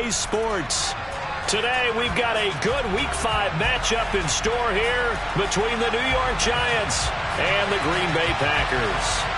RDA Sports. Today we've got a good Week 5 matchup in store here between the New York Giants and the Green Bay Packers.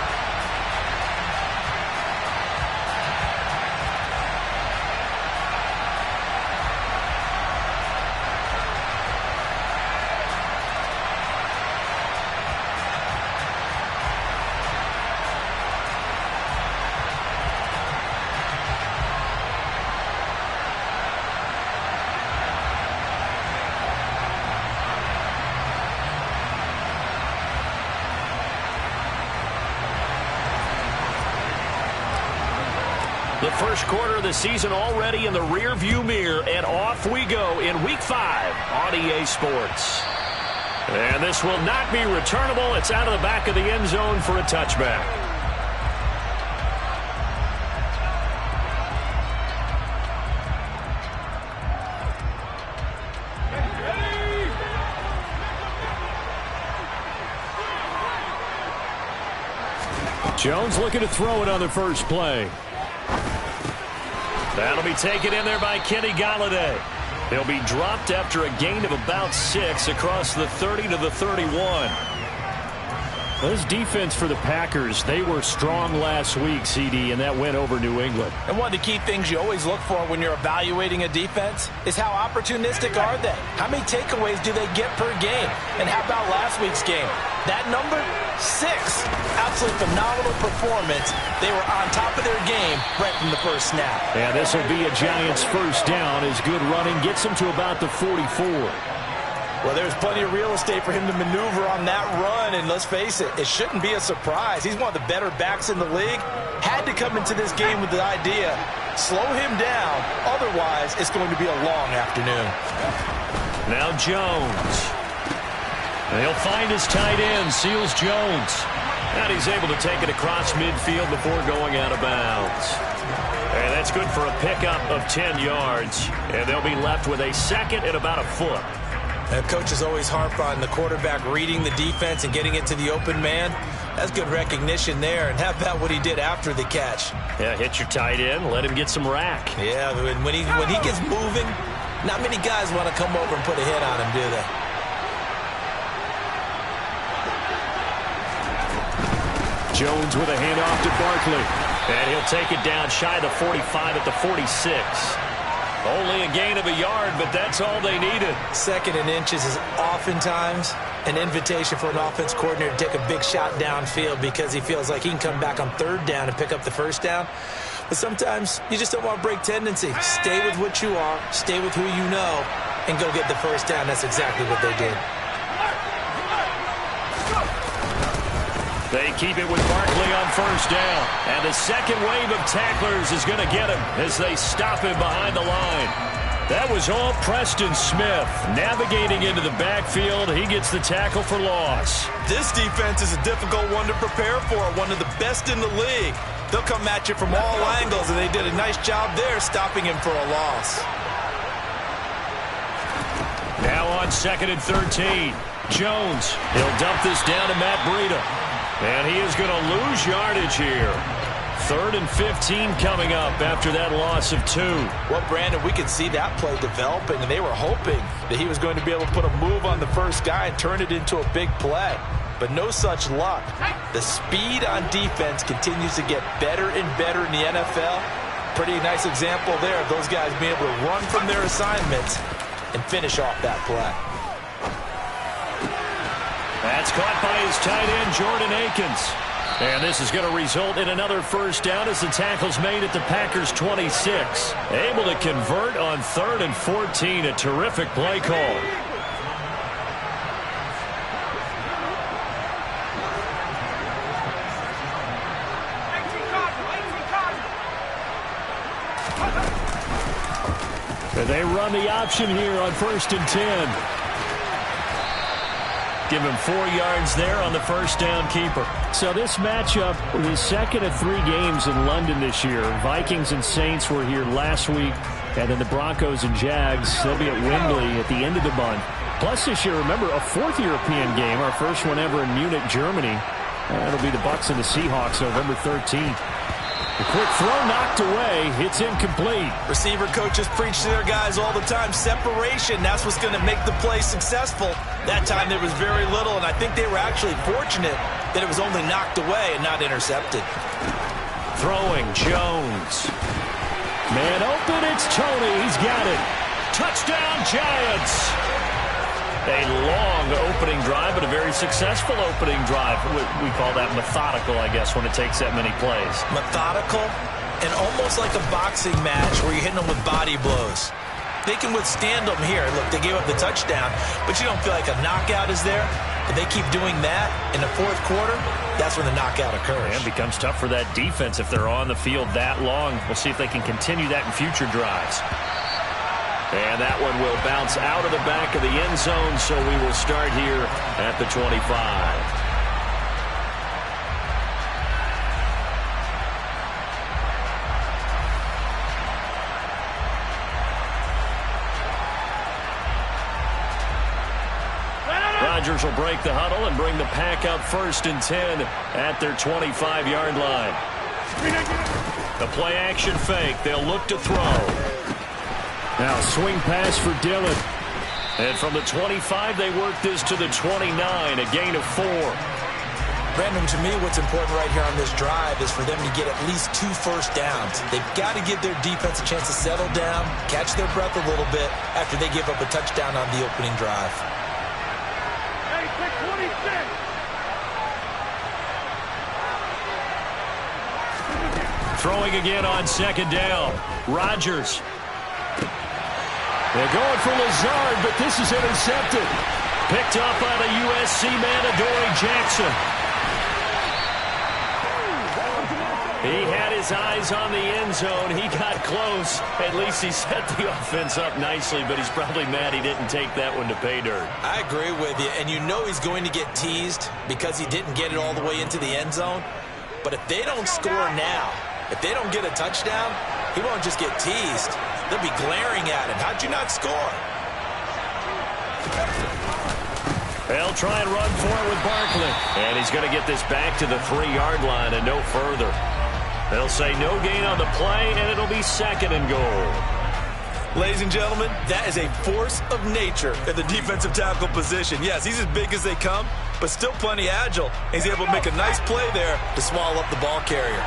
The first quarter of the season already in the rear-view mirror, and off we go in Week 5 on EA Sports. And this will not be returnable. It's out of the back of the end zone for a touchback. Jones looking to throw it on the first play. That'll be taken in there by Kenny Golladay. He'll be dropped after a gain of about 6 across the 30 to the 31. This defense for the Packers, they were strong last week, CD, and that went over New England. And one of the key things you always look for when you're evaluating a defense is how opportunistic are they? How many takeaways do they get per game? And how about last week's game? That number, 6. Absolutely phenomenal performance. They were on top of their game right from the first snap. Yeah, this will be a Giants first down as good running gets them to about the 44. Well, there's plenty of real estate for him to maneuver on that run, and let's face it, it shouldn't be a surprise. He's one of the better backs in the league. Had to come into this game with the idea, slow him down, otherwise it's going to be a long afternoon. Now Jones. He'll find his tight end, Seals Jones. And he's able to take it across midfield before going out of bounds. And that's good for a pickup of 10 yards. And they'll be left with a second and about a foot. And coaches always harp on the quarterback reading the defense and getting it to the open man. That's good recognition there. And how about what he did after the catch? Yeah, hit your tight end, let him get some rack. Yeah, when he gets moving, not many guys want to come over and put a hit on him, do they? Jones with a handoff to Barkley. And he'll take it down shy of the 45 at the 46. Only a gain of a yard, but that's all they needed. Second and inches is oftentimes an invitation for an offense coordinator to take a big shot downfield because he feels like he can come back on third down and pick up the first down. But sometimes you just don't want to break tendency. Stay with what you are, stay with who you know, and go get the first down. That's exactly what they did. They keep it with Barkley on first down. And the second wave of tacklers is going to get him as they stop him behind the line. That was all Preston Smith. Navigating into the backfield, he gets the tackle for loss. This defense is a difficult one to prepare for, one of the best in the league. They'll come at you from all angles, and they did a nice job there stopping him for a loss. Now on second and 13. Jones, he'll dump this down to Matt Breida. And he is going to lose yardage here. Third and 15 coming up after that loss of 2. Well, Brandon, we could see that play developing, and they were hoping that he was going to be able to put a move on the first guy and turn it into a big play. But no such luck. The speed on defense continues to get better and better in the NFL. Pretty nice example there of those guys being able to run from their assignments and finish off that play. That's caught by his tight end, Jordan Akins. And this is going to result in another first down as the tackle's made at the Packers' 26. Able to convert on third and 14. A terrific play call. And they run the option here on first and 10. Give him 4 yards there on the first down keeper. So this matchup, the second of 3 games in London this year. Vikings and Saints were here last week. And then the Broncos and Jags, they'll be at Wembley at the end of the month. Plus this year, remember, a 4th European game, our first one ever in Munich, Germany. That'll be the Bucs and the Seahawks November 13th. The quick throw knocked away. It's incomplete. Receiver coaches preach to their guys all the time. Separation, that's what's going to make the play successful. That time there was very little, and I think they were actually fortunate that it was only knocked away and not intercepted. Throwing, Jones. Man open, it's Tony. He's got it. Touchdown, Giants. A long opening drive, but a very successful opening drive. We call that methodical, I guess, when it takes that many plays. Methodical and almost like a boxing match where you're hitting them with body blows. They can withstand them here. Look, they gave up the touchdown, but you don't feel like a knockout is there. If they keep doing that in the fourth quarter, that's when the knockout occurs. And it becomes tough for that defense if they're on the field that long. We'll see if they can continue that in future drives. And that one will bounce out of the back of the end zone, so we will start here at the 25. Rodgers will break the huddle and bring the pack out 1st and 10 at their 25-yard line. The play action fake. They'll look to throw. Now swing pass for Dillon. And from the 25, they work this to the 29, a gain of 4. Brandon, to me, what's important right here on this drive is for them to get at least 2 first downs. They've got to give their defense a chance to settle down, catch their breath a little bit after they give up a touchdown on the opening drive. Hey, pick 26. Throwing again on 2nd down. Rodgers. They're going for Lazard, but this is intercepted. Picked up by the USC man, Adoree Jackson. He had his eyes on the end zone. He got close. At least he set the offense up nicely, but he's probably mad he didn't take that one to pay dirt. I agree with you, and you know he's going to get teased because he didn't get it all the way into the end zone. But if they don't score now, if they don't get a touchdown, he won't just get teased. They'll be glaring at him. How'd you not score? They'll try and run for it with Barkley. And he's going to get this back to the 3-yard line and no further. They'll say no gain on the play, and it'll be 2nd and goal. Ladies and gentlemen, that is a force of nature at the defensive tackle position. Yes, he's as big as they come, but still plenty agile. He's able to make a nice play there to swallow up the ball carrier.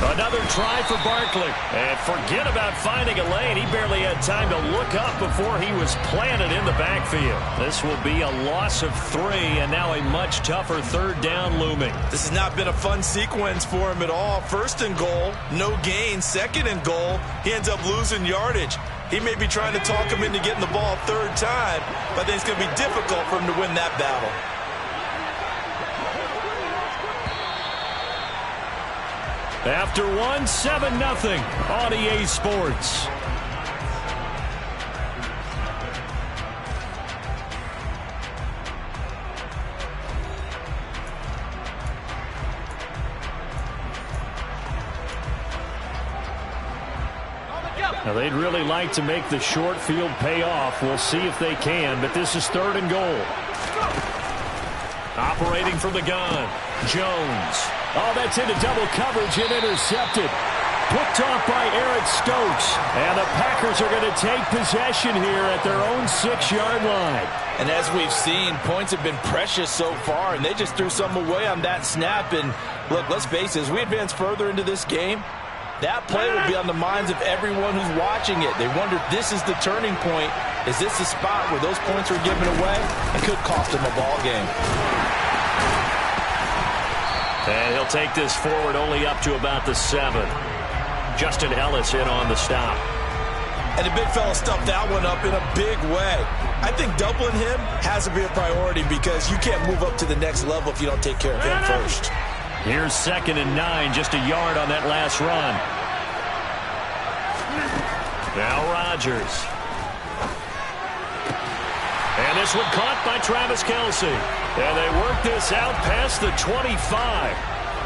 Another try for Barkley. And forget about finding a lane. He barely had time to look up before he was planted in the backfield. This will be a loss of 3, and now a much tougher 3rd down looming. This has not been a fun sequence for him at all. 1st and goal, no gain. 2nd and goal, he ends up losing yardage. He may be trying to talk him into getting the ball 3rd time, but I think it's going to be difficult for him to win that battle. After 7-0 on EA Sports. Now they'd really like to make the short field pay off. We'll see if they can, but this is 3rd and goal. Operating from the gun, Jones. Oh, that's into double coverage and intercepted. Picked off by Eric Stokes. And the Packers are going to take possession here at their own 6-yard line. And as we've seen, points have been precious so far, and they just threw some away on that snap. And look, let's face it, as we advance further into this game, that play will be on the minds of everyone who's watching it. They wonder if this is the turning point. Is this the spot where those points are given away? It could cost them a ball game. And he'll take this forward only up to about the 7. Justin Ellis in on the stop. And the big fella stuffed that one up in a big way. I think doubling him has to be a priority because you can't move up to the next level if you don't take care of him first. Here's 2nd and 9, just a yard on that last run. Now Rodgers. And this one caught by Travis Kelce. And they work this out past the 25.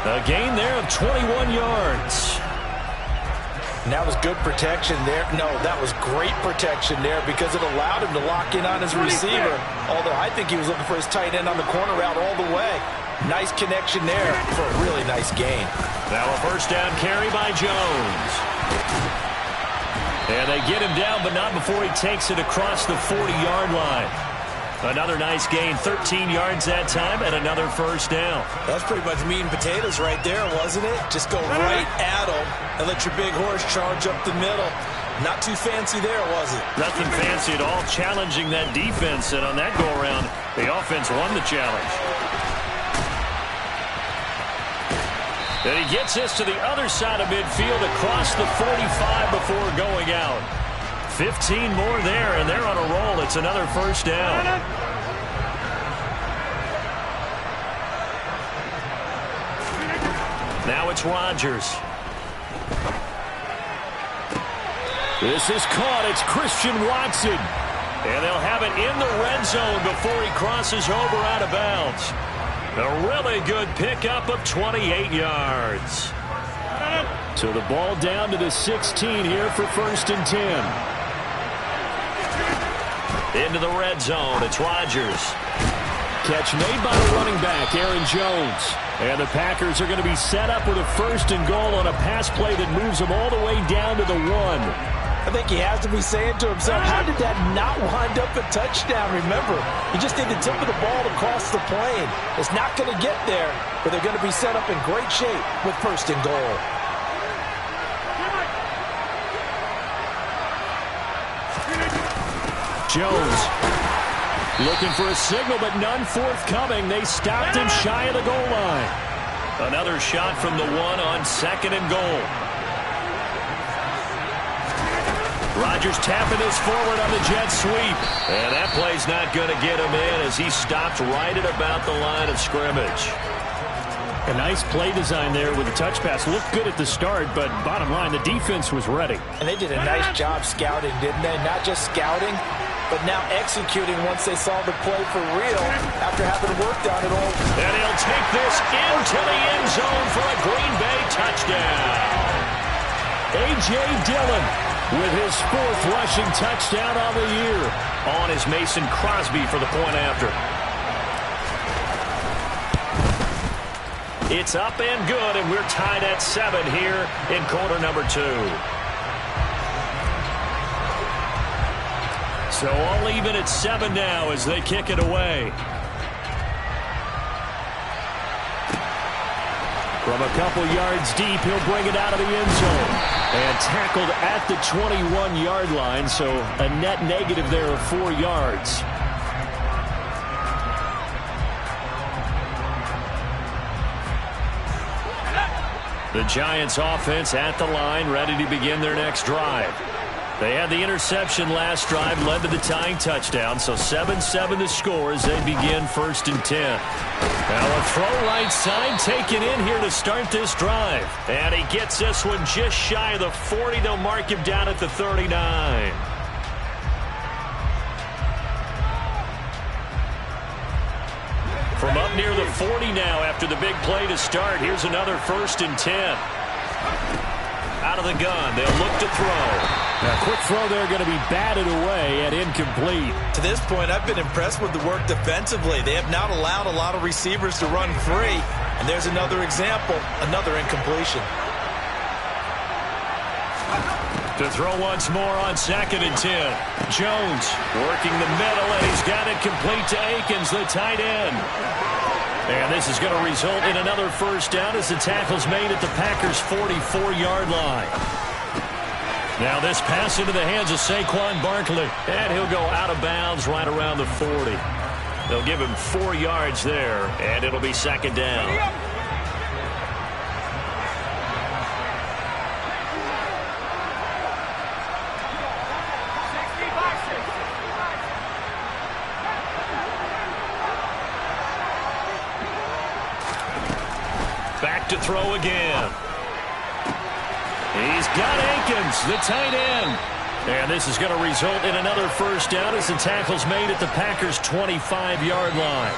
A gain there of 21 yards. And that was good protection there. No, that was great protection there because it allowed him to lock in on his receiver. Although I think he was looking for his tight end on the corner route all the way. Nice connection there for a really nice gain. Now a first down carry by Jones. And they get him down, but not before he takes it across the 40-yard line. Another nice gain, 13 yards that time, and another first down. That's pretty much meat and potatoes right there, wasn't it? Just go right at him and let your big horse charge up the middle. Not too fancy there, was it? Nothing fancy at all, challenging that defense, and on that go-around, the offense won the challenge. And he gets this to the other side of midfield across the 45 before going out. 15 more there, and they're on a roll. It's another first down. Now it's Rodgers. This is caught. It's Christian Watson. And they'll have it in the red zone before he crosses over out of bounds. A really good pickup of 28 yards. So the ball down to the 16 here for 1st and 10. Into the red zone, it's Rodgers. Catch made by the running back, Aaron Jones. And the Packers are going to be set up with a 1st and goal on a pass play that moves them all the way down to the 1. I think he has to be saying to himself, how did that not wind up a touchdown? Remember, you just need the tip of the ball to cross the plane. It's not going to get there, but they're going to be set up in great shape with 1st and goal. Jones looking for a signal, but none forthcoming. They stopped him shy of the goal line. Another shot from the 1 on 2nd and goal. Rodgers tapping this forward on the jet sweep. And that play's not going to get him in as he stopped right at about the line of scrimmage. A nice play design there with the touch pass. Looked good at the start, but bottom line, the defense was ready. And they did a nice job scouting, didn't they? Not just scouting, but now executing once they saw the play for real after having worked on it all. And he'll take this into the end zone for a Green Bay touchdown. A.J. Dillon with his 4th rushing touchdown on the year. On is Mason Crosby for the point after. It's up and good, and we're tied at 7 here in quarter number 2. So all even at 7 now as they kick it away. From a couple yards deep, he'll bring it out of the end zone. And tackled at the 21-yard line, so a net negative there of 4 yards. The Giants offense at the line, ready to begin their next drive. They had the interception last drive, led to the tying touchdown, so 7-7 the score as they begin 1st and 10. Now a throw right side taken in here to start this drive. And he gets this one just shy of the 40. They'll mark him down at the 39. From up near the 40 now after the big play to start. Here's another 1st and 10. Out of the gun, they'll look to throw. Now, quick throw there, going to be batted away and incomplete. To this point, I've been impressed with the work defensively. They have not allowed a lot of receivers to run free. And there's another example, another incompletion. To throw once more on 2nd and 10. Jones working the middle, and he's got it complete to Akins, the tight end. And this is going to result in another first down as the tackle's made at the Packers' 44-yard line. Now this pass into the hands of Saquon Barkley, and he'll go out of bounds right around the 40. They'll give him 4 yards there, and it'll be 2nd down. Back to throw again. He's got Akins, the tight end. And this is going to result in another first down as the tackle's made at the Packers' 25-yard line.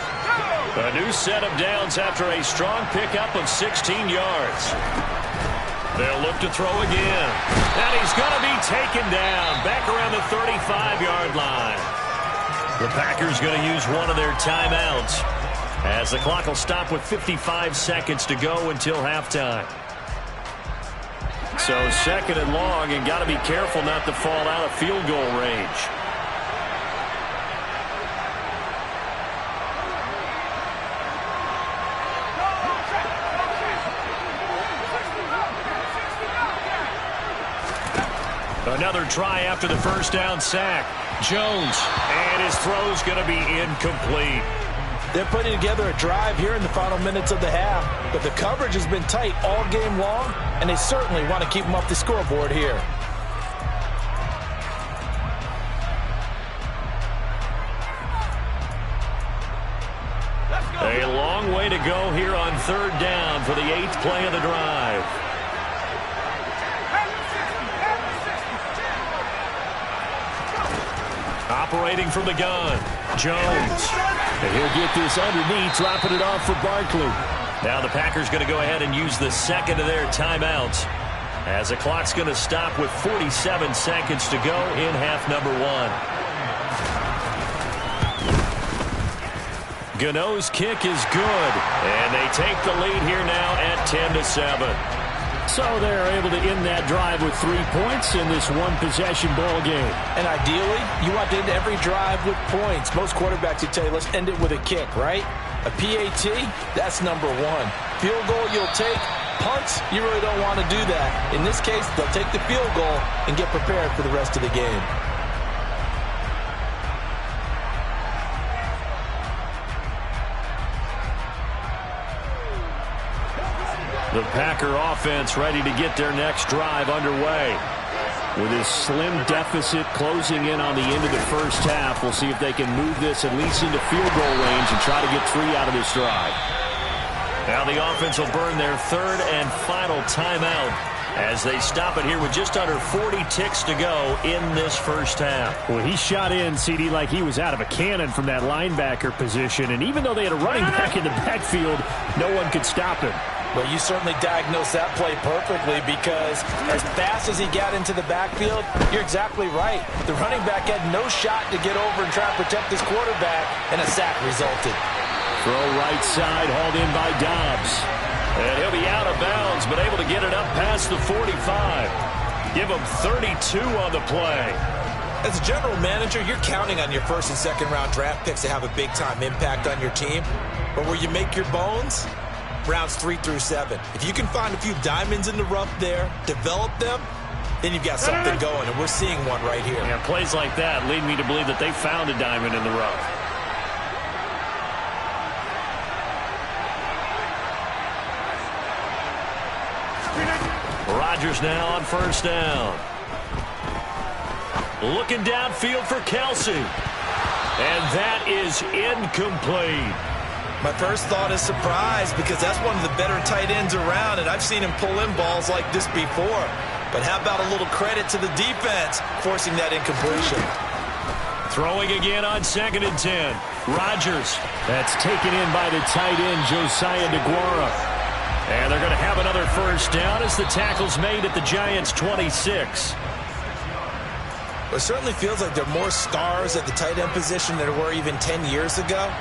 A new set of downs after a strong pickup of 16 yards. They'll look to throw again. And he's going to be taken down back around the 35-yard line. The Packers going to use one of their timeouts as the clock will stop with 55 seconds to go until halftime. So 2nd and long, and got to be careful not to fall out of field goal range. Another try after the first down sack. Jones, and his throw's going to be incomplete. They're putting together a drive here in the final minutes of the half, but the coverage has been tight all game long, and they certainly want to keep them up the scoreboard here. A long way to go here on 3rd down for the 8th play of the drive. Operating from the gun, Jones. And he'll get this underneath, dropping it off for Barkley. Now the Packers going to go ahead and use the 2nd of their timeouts as the clock's going to stop with 47 seconds to go in half number 1. Gano's kick is good, and they take the lead here now at 10-7. So they're able to end that drive with 3 points in this one-possession ball game. And ideally, you want to end every drive with points. Most quarterbacks would tell you, let's end it with a kick, right? A PAT, that's number 1. Field goal you'll take. Punts, you really don't want to do that. In this case, they'll take the field goal and get prepared for the rest of the game. The Packer offense ready to get their next drive underway. With his slim deficit closing in on the end of the first half, we'll see if they can move this at least into field goal range and try to get 3 out of this drive. Now the offense will burn their 3rd and final timeout as they stop it here with just under 40 ticks to go in this first half. Well, he shot in, CD, like he was out of a cannon from that linebacker position. And even though they had a running back in the backfield, no one could stop him. Well, you certainly diagnosed that play perfectly because as fast as he got into the backfield, you're exactly right. The running back had no shot to get over and try to protect his quarterback, and a sack resulted. Throw right side, hauled in by Dobbs. And he'll be out of bounds, but able to get it up past the 45. Give him 32 on the play. As a general manager, you're counting on your 1st and 2nd round draft picks to have a big-time impact on your team. But where you make your bones, rounds 3 through 7. If you can find a few diamonds in the rough there, develop them, then you've got something going, and we're seeing one right here. Yeah, plays like that lead me to believe that they found a diamond in the rough. Rodgers now on 1st down. Looking downfield for Kelsey. And that is incomplete. My first thought is surprise because that's one of the better tight ends around, and I've seen him pull in balls like this before. But how about a little credit to the defense forcing that incompletion? Throwing again on 2nd and 10. Rodgers. That's taken in by the tight end, Josiah DeGuara. And they're going to have another 1st down as the tackle's made at the Giants' 26. It certainly feels like there are more stars at the tight end position than there were even 10 years ago.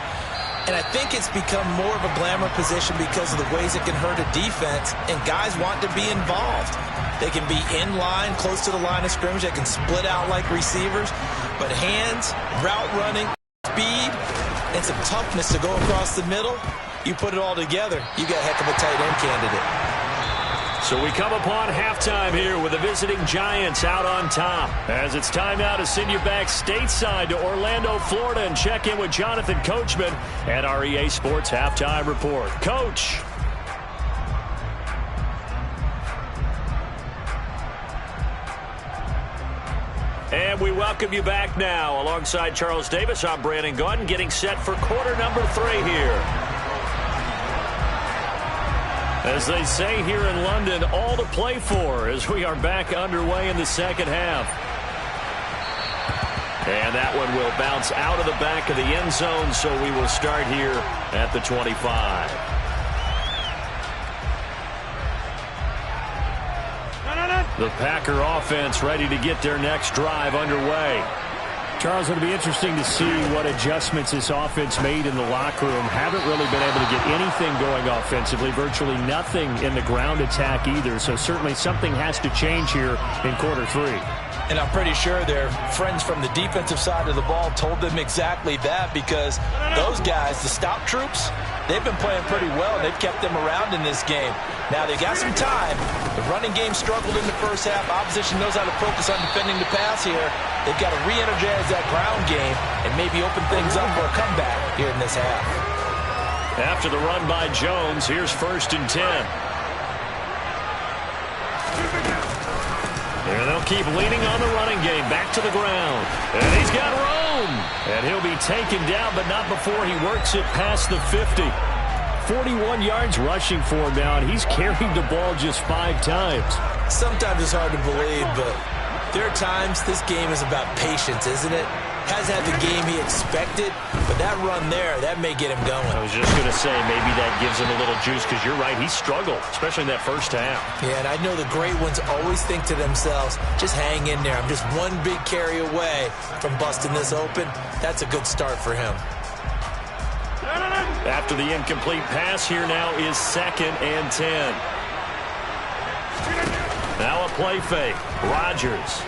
And I think it's become more of a glamour position because of the ways it can hurt a defense, and guys want to be involved. They can be in line, close to the line of scrimmage. They can split out like receivers. But hands, route running, speed, and some toughness to go across the middle, you put it all together, you got a heck of a tight end candidate. So we come upon halftime here with the visiting Giants out on top. As it's time now to send you back stateside to Orlando, Florida, and check in with Jonathan Coachman at our EA Sports Halftime Report. Coach. And we welcome you back now. Alongside Charles Davis, I'm Brandon Gunn, getting set for quarter number 3 here. As they say here in London, all to play for as we are back underway in the second half. And that one will bounce out of the back of the end zone, so we will start here at the 25. The Packer offense ready to get their next drive underway. Charles, it'll be interesting to see what adjustments this offense made in the locker room. Haven't really been able to get anything going offensively, virtually nothing in the ground attack either. So certainly something has to change here in quarter 3. And I'm pretty sure their friends from the defensive side of the ball told them exactly that, because those guys, the stop troops, they've been playing pretty well. They've kept them around in this game. Now, they got some time. The running game struggled in the first half. Opposition knows how to focus on defending the pass here. They've got to re-energize that ground game and maybe open things up for a comeback here in this half. After the run by Jones, here's 1st and 10. And they'll keep leaning on the running game. Back to the ground. And he's got room. And he'll be taken down, but not before he works it past the 50. 41 yards rushing for him now, and he's carried the ball just 5 times. Sometimes it's hard to believe, but there are times this game is about patience, isn't it? Hasn't had the game he expected, but that run there, that may get him going. I was just going to say, maybe that gives him a little juice, because you're right, he struggled, especially in that first half. Yeah, and I know the great ones always think to themselves, just hang in there. I'm just one big carry away from busting this open. That's a good start for him. After the incomplete pass, here now is 2nd and 10. Now a play fake. Rodgers.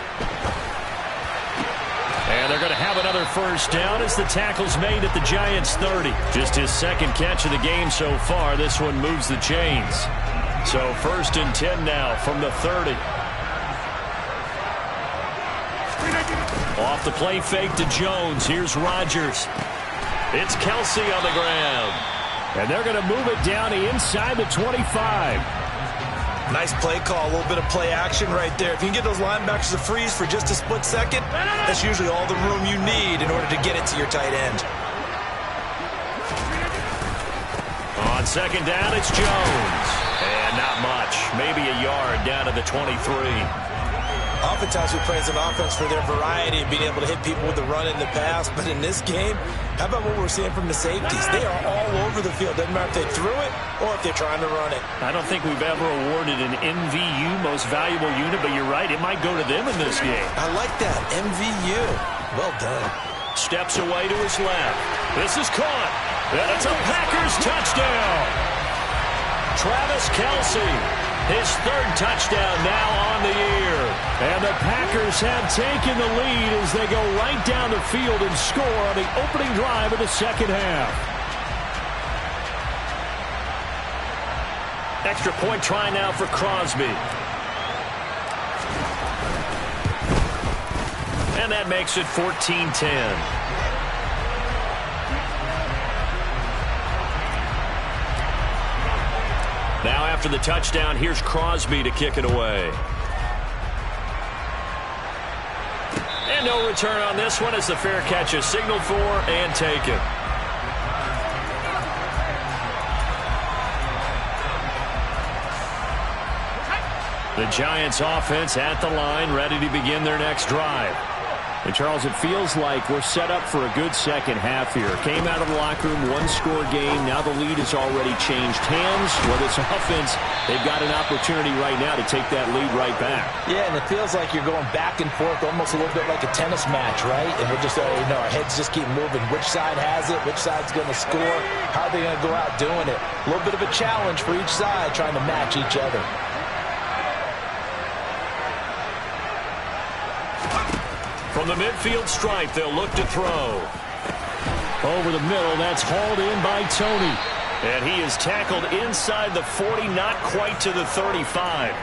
And they're going to have another first down as the tackle's made at the Giants' 30. Just his 2nd catch of the game so far. This one moves the chains. So 1st and 10 now from the 30. Off the play fake to Jones. Here's Rodgers. It's Kelsey on the ground. And they're going to move it down inside the 25. Nice play call, a little bit of play action right there. If you can get those linebackers to freeze for just a split second, that's usually all the room you need in order to get it to your tight end. On 2nd down, it's Jones. And not much. Maybe a yard down to the 23. Oftentimes we praise an offense for their variety and being able to hit people with the run and the pass. But in this game, how about what we're seeing from the safeties? They are all over the field. Doesn't matter if they threw it or if they're trying to run it. I don't think we've ever awarded an MVU, most valuable unit, but you're right, it might go to them in this game. I like that, MVU. Well done. Steps away to his left. This is caught. And it's a Packers touchdown. Travis Kelsey, his 3rd touchdown now on the year. And the Packers have taken the lead as they go right down the field and score on the opening drive of the 2nd half. Extra point try now for Crosby. And that makes it 14-10. Now after the touchdown, here's Crosby to kick it away. And no return on this one as the fair catch is signaled for and taken. The Giants offense at the line, ready to begin their next drive. And Charles, it feels like we're set up for a good 2nd half here. Came out of the locker room, 1-score game. Now the lead has already changed hands. Well, this offense, they've got an opportunity right now to take that lead right back. Yeah, and it feels like you're going back and forth, almost a little bit like a tennis match, right? And we're just, our heads just keep moving. Which side has it? Which side's going to score? How are they going to go out doing it? A little bit of a challenge for each side, trying to match each other. From the midfield stripe, they'll look to throw. Over the middle, that's hauled in by Tony. And he is tackled inside the 40, not quite to the 35.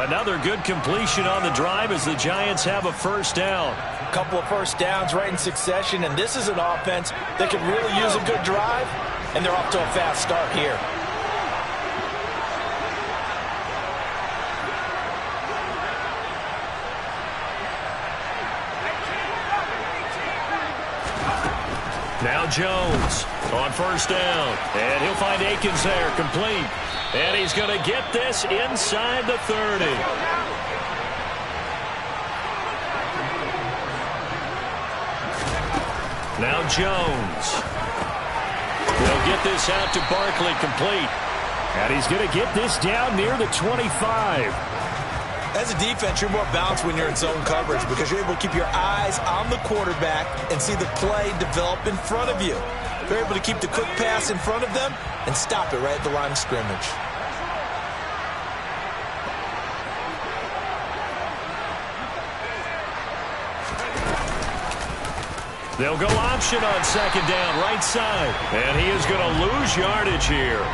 Another good completion on the drive as the Giants have a first down. A couple of first downs right in succession, and this is an offense that could really use a good drive, and they're off to a fast start here. Now Jones on first down. And he'll find Akins there, complete. And he's going to get this inside the 30. Now Jones. He'll get this out to Barkley, complete. And he's going to get this down near the 25. As a defense, you're more balanced when you're in zone coverage because you're able to keep your eyes on the quarterback and see the play develop in front of you. You're able to keep the quick pass in front of them and stop it right at the line of scrimmage. They'll go option on second down, right side. And he is going to lose yardage here.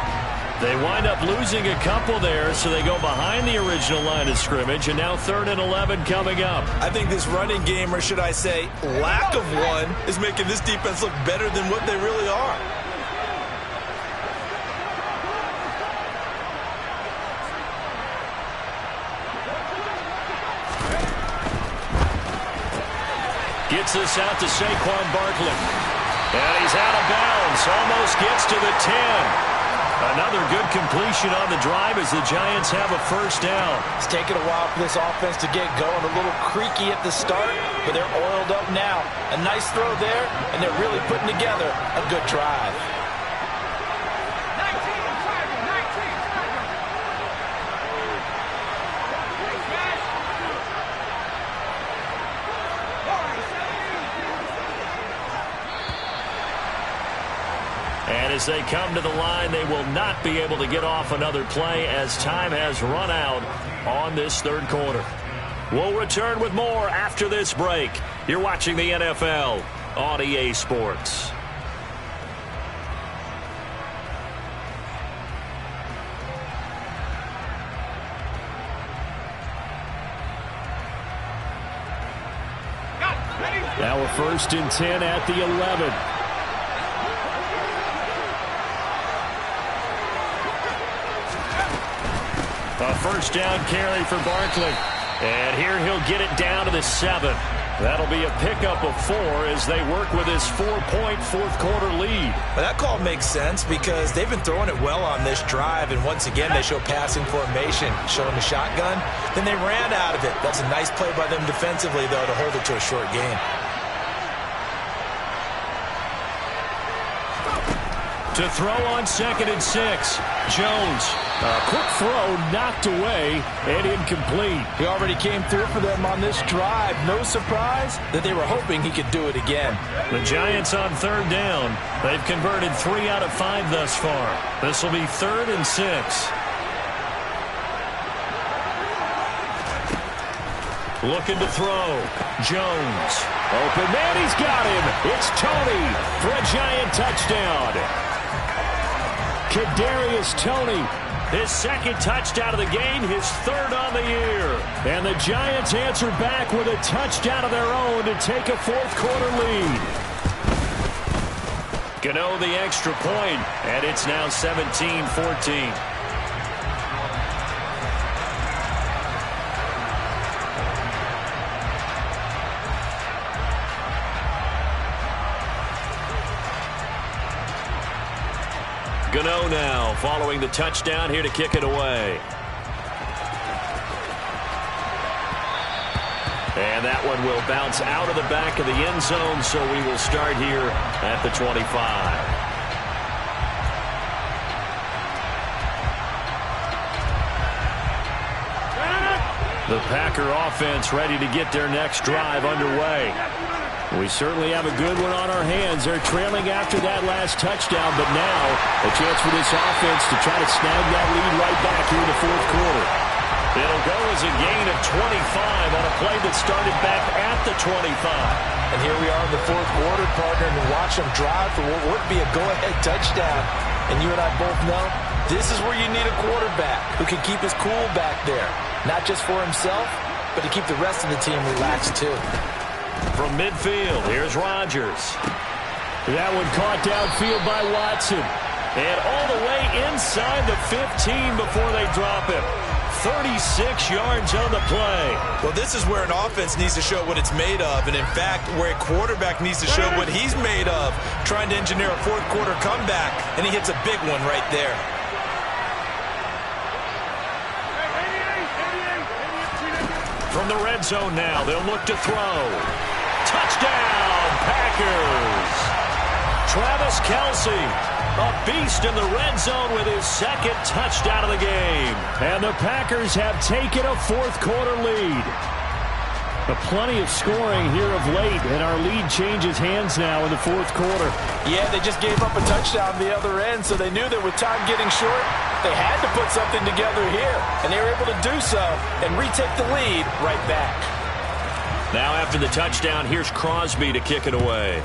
They wind up losing a couple there, so they go behind the original line of scrimmage, and now 3rd and 11 coming up. I think this running game, or should I say lack of one, is making this defense look better than what they really are. Gets this out to Saquon Barkley. And he's out of bounds. Almost gets to the 10. Another good completion on the drive as the Giants have a first down. It's taken a while for this offense to get going. A little creaky at the start, but they're oiled up now. A nice throw there, and they're really putting together a good drive. And as they come to the line, they will not be able to get off another play as time has run out on this third quarter. We'll return with more after this break. You're watching the NFL on EA Sports. Now a 1st and 10 at the 11. A first down carry for Barkley. And here he'll get it down to the 7. That'll be a pickup of 4 as they work with his 4-point fourth-quarter lead. Well, that call makes sense because they've been throwing it well on this drive, and once again they show passing formation, showing the shotgun. Then they ran out of it. That's a nice play by them defensively, though, to hold it to a short gain. To throw on 2nd and 6, Jones. A quick throw knocked away and incomplete. He already came through for them on this drive. No surprise that they were hoping he could do it again. The Giants on 3rd down. They've converted 3 out of 5 thus far. This will be 3rd and 6. Looking to throw. Jones. Open man, he's got him. It's Tony for a Giant touchdown. Kadarius Toney. His 2nd touchdown of the game, his 3rd on the year. And the Giants answer back with a touchdown of their own to take a fourth-quarter lead. Gano the extra point, and it's now 17-14. Gano now following the touchdown here to kick it away. And that one will bounce out of the back of the end zone, so we will start here at the 25. The Packer offense ready to get their next drive underway. We certainly have a good one on our hands. They're trailing after that last touchdown, but now a chance for this offense to try to snag that lead right back here in the fourth quarter. It'll go as a gain of 25 on a play that started back at the 25. And here we are in the fourth quarter, partner, and watch them drive for what would be a go-ahead touchdown. And you and I both know this is where you need a quarterback who can keep his cool back there. Not just for himself, but to keep the rest of the team relaxed too. From midfield, here's Rodgers. That one caught downfield by Watson. And all the way inside the 15 before they drop him. 36 yards on the play. Well, this is where an offense needs to show what it's made of, and in fact, where a quarterback needs to show what he's made of, trying to engineer a fourth-quarter comeback, and he hits a big one right there. From the red zone now, they'll look to throw. Touchdown, Packers! Travis Kelce, a beast in the red zone with his second touchdown of the game. And the Packers have taken a fourth-quarter lead. But plenty of scoring here of late, and our lead changes hands now in the fourth quarter. Yeah, they just gave up a touchdown on the other end, so they knew that with time getting short, they had to put something together here. And they were able to do so and retake the lead right back. Now after the touchdown, here's Crosby to kick it away.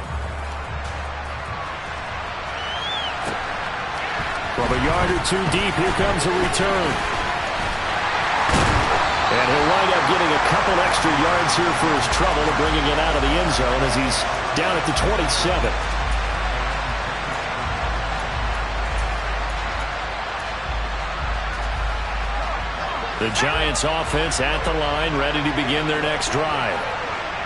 From a yard or two deep, here comes a return. And he'll wind up getting a couple extra yards here for his trouble of bringing it out of the end zone as he's down at the 27. The Giants offense at the line, ready to begin their next drive.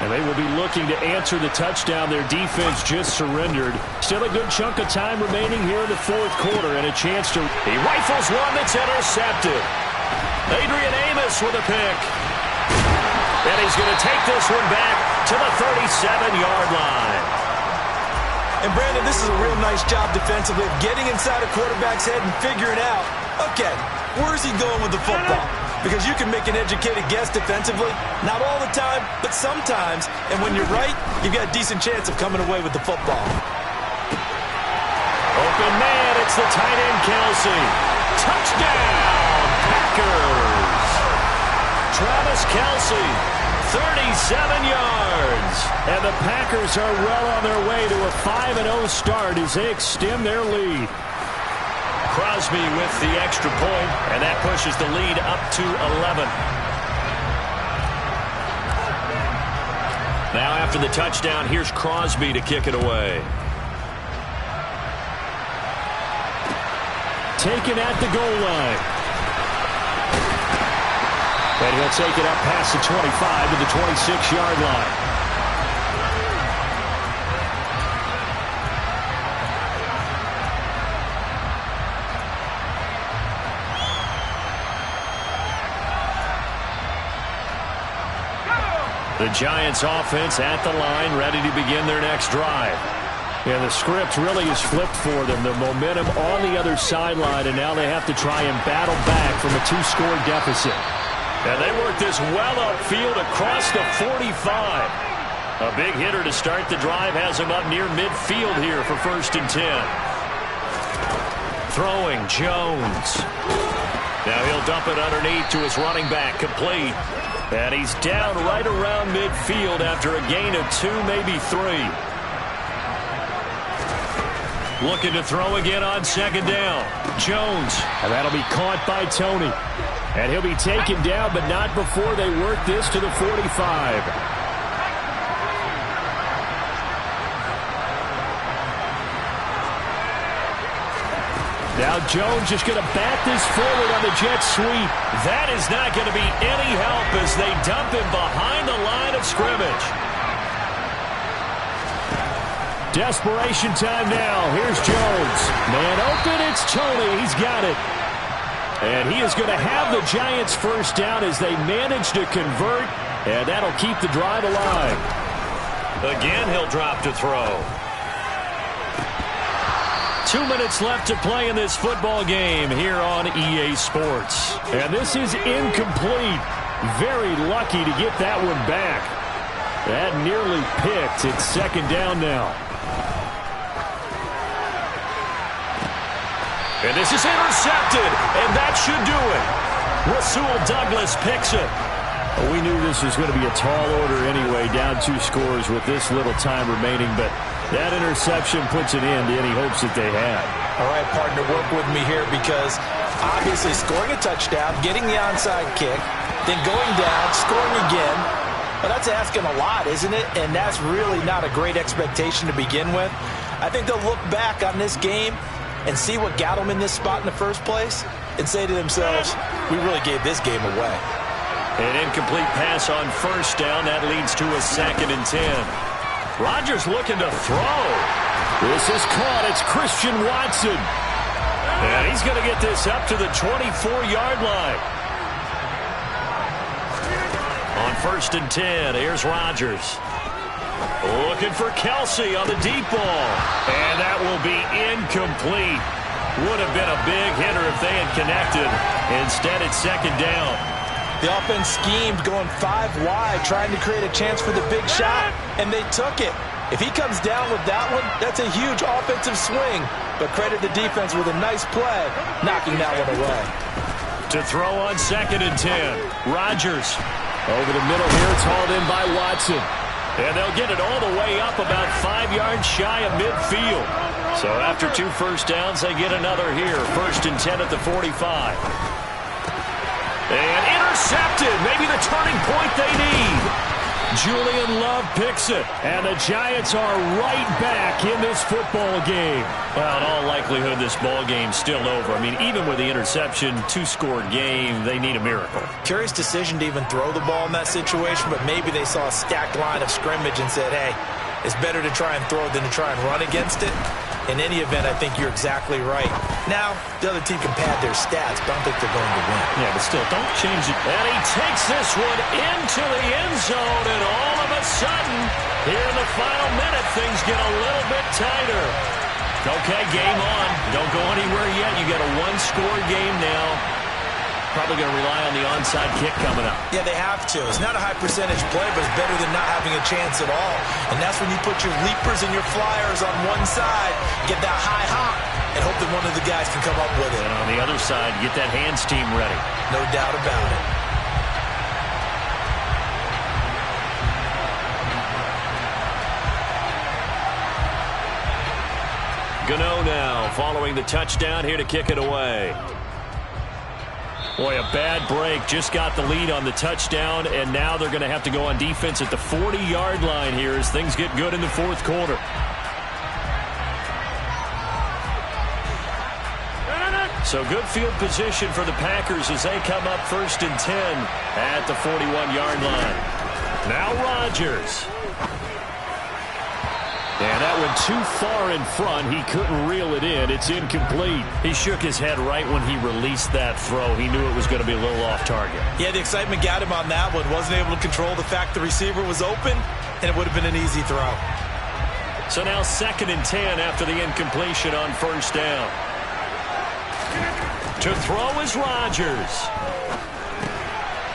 And they will be looking to answer the touchdown their defense just surrendered. Still a good chunk of time remaining here in the fourth quarter and a chance to... He rifles one that's intercepted. Adrian Amos with a pick. And he's going to take this one back to the 37-yard line. And Brandon, this is a real nice job defensively of getting inside a quarterback's head and figuring out, okay, where's he going with the football? Because you can make an educated guess defensively, not all the time, but sometimes. And when you're right, you've got a decent chance of coming away with the football. Open man, it's the tight end Kelce. Touchdown, Packers. Travis Kelce, 37 yards. And the Packers are well on their way to a 5-0 start as they extend their lead. Crosby with the extra point, and that pushes the lead up to 11. Now after the touchdown, here's Crosby to kick it away. Taken at the goal line. And he'll take it up past the 25 to the 26-yard line. The Giants offense at the line, ready to begin their next drive. Yeah, the script really is flipped for them. The momentum on the other sideline, and now they have to try and battle back from a two-score deficit. And they work this well upfield across the 45. A big hitter to start the drive has him up near midfield here for 1st and 10. Throwing Jones. Now he'll dump it underneath to his running back, complete. And he's down right around midfield after a gain of 2, maybe 3. Looking to throw again on 2nd down. Jones. And that'll be caught by Tony. And he'll be taken down, but not before they work this to the 45. Now Jones just going to bat this forward on the jet sweep. That is not going to be any help as they dump him behind the line of scrimmage. Desperation time now. Here's Jones. Man open, it's Tony. He's got it. And he is going to have the Giants first down as they manage to convert. And that'll keep the drive alive. Again, he'll drop to throw. 2 minutes left to play in this football game here on EA Sports. And this is incomplete. Very lucky to get that one back. That nearly picked. It's 2nd down now. And this is intercepted, and that should do it. Rasul Douglas picks it. Well, we knew this was going to be a tall order anyway, down 2 scores with this little time remaining, but that interception puts an end to any hopes that they had. All right, partner, work with me here because obviously scoring a touchdown, getting the onside kick, then going down, scoring again. Well, that's asking a lot, isn't it? And that's really not a great expectation to begin with. I think they'll look back on this game and see what got them in this spot in the first place and say to themselves, we really gave this game away. An incomplete pass on 1st down. That leads to a 2nd and 10. Rodgers looking to throw. This is caught. It's Christian Watson. And he's going to get this up to the 24-yard line. On 1st and 10, here's Rodgers. Looking for Kelsey on the deep ball. And that will be incomplete. Would have been a big hitter if they had connected. Instead, it's second down. The offense schemed going 5 wide, trying to create a chance for the big shot, and they took it. If he comes down with that one, that's a huge offensive swing. But credit the defense with a nice play, knocking that one away. To throw on 2nd and 10. Rodgers. Over the middle here, it's hauled in by Watson. And they'll get it all the way up about 5 yards shy of midfield. So after 2 first downs, they get another here. 1st and 10 at the 45. And intercepted. Maybe the turning point they need. Julian Love picks it. And the Giants are right back in this football game. Well, in all likelihood, this ball game's still over. I mean, even with the interception, 2-score game, they need a miracle. Curious decision to even throw the ball in that situation, but maybe they saw a stacked line of scrimmage and said, hey, it's better to try and throw than to try and run against it. In any event, I think you're exactly right. Now, the other team can pad their stats, but I don't think they're going to win. Yeah, but still, don't change it. And he takes this one into the end zone, and all of a sudden, here in the final minute, things get a little bit tighter. Okay, game on. Don't go anywhere yet. You got a 1-score game now. Probably going to rely on the onside kick coming up. Yeah, they have to. It's not a high percentage play, but it's better than not having a chance at all. And that's when you put your leapers and your flyers on one side, get that high hop, and hope that one of the guys can come up with it. And on the other side, get that hands team ready. No doubt about it. Gano now following the touchdown here to kick it away. Boy, a bad break. Just got the lead on the touchdown, and now they're going to have to go on defense at the 40-yard line here as things get good in the 4th quarter. So good field position for the Packers as they come up 1st and 10 at the 41-yard line. Now Rodgers. And that went too far in front. He couldn't reel it in. It's incomplete. He shook his head right when he released that throw. He knew it was going to be a little off target. Yeah, the excitement got him on that one. Wasn't able to control the fact the receiver was open, and it would have been an easy throw. So now 2nd and 10 after the incompletion on 1st down. To throw is Rodgers.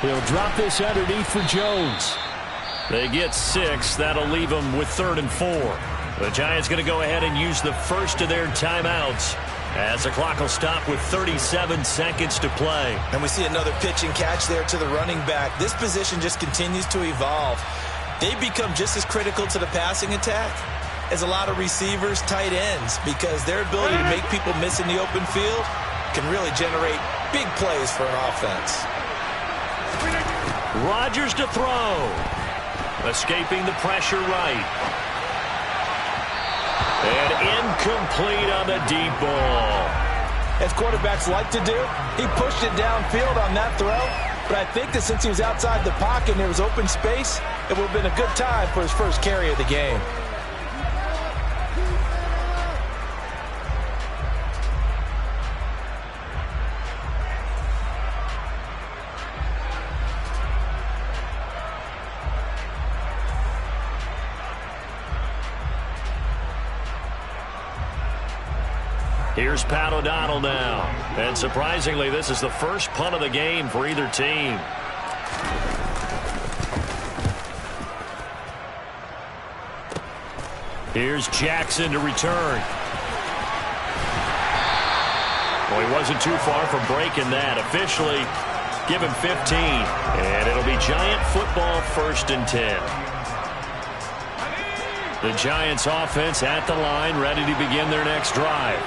He'll drop this underneath for Jones. They get 6. That'll leave them with 3rd and 4. The Giants going to go ahead and use the first of their timeouts as the clock will stop with 37 seconds to play. And we see another pitch and catch there to the running back. This position just continues to evolve. They become just as critical to the passing attack as a lot of receivers, tight ends, because their ability to make people miss in the open field can really generate big plays for an offense. Rodgers to throw. Escaping the pressure right. And incomplete on the deep ball. As quarterbacks like to do, he pushed it downfield on that throw. But I think that since he was outside the pocket and there was open space, it would have been a good time for his first carry of the game. Here's Pat O'Donnell now. And surprisingly, this is the first punt of the game for either team. Here's Jackson to return. Well, he wasn't too far from breaking that. Officially, give him 15. And it'll be Giant football 1st and 10. The Giants offense at the line, ready to begin their next drive.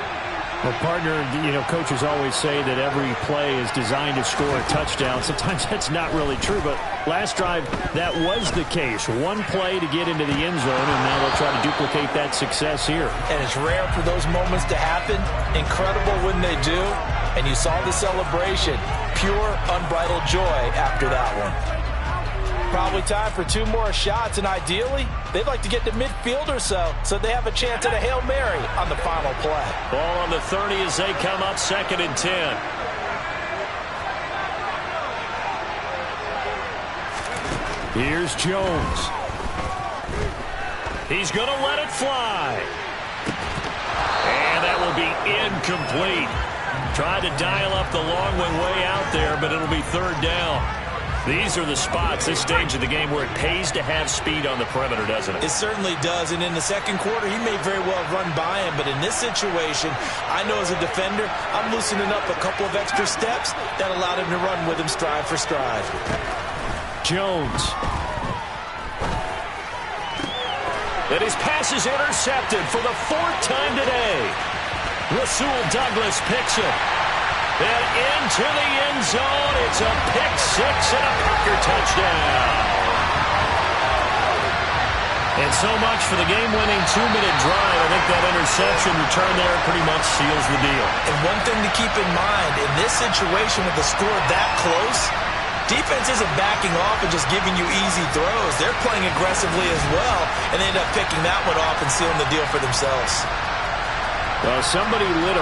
Well, partner, coaches always say that every play is designed to score a touchdown. Sometimes that's not really true, but last drive, that was the case. One play to get into the end zone, and now they'll try to duplicate that success here. And it's rare for those moments to happen. Incredible when they do. And you saw the celebration. Pure, unbridled joy after that one. Probably time for 2 more shots, and ideally, they'd like to get to midfield or so they have a chance at a Hail Mary on the final play. Ball on the 30 as they come up 2nd and 10. Here's Jones. He's going to let it fly. And that will be incomplete. Tried to dial up the long one way out there, but it'll be third down. These are the spots, this stage of the game, where it pays to have speed on the perimeter, doesn't it? It certainly does, and in the second quarter, he may very well run by him, but in this situation, I know as a defender, I'm loosening up a couple of extra steps that allowed him to run with him stride for stride. Jones. And his pass is intercepted for the fourth time today. Rasul Douglas picks it. And into the end zone, it's a pick six and a Packer touchdown. And so much for the game-winning 2-minute drive. I think that interception return there pretty much seals the deal. And one thing to keep in mind, in this situation with the score that close, defense isn't backing off and just giving you easy throws. They're playing aggressively as well, and they end up picking that one off and sealing the deal for themselves. Well, somebody lit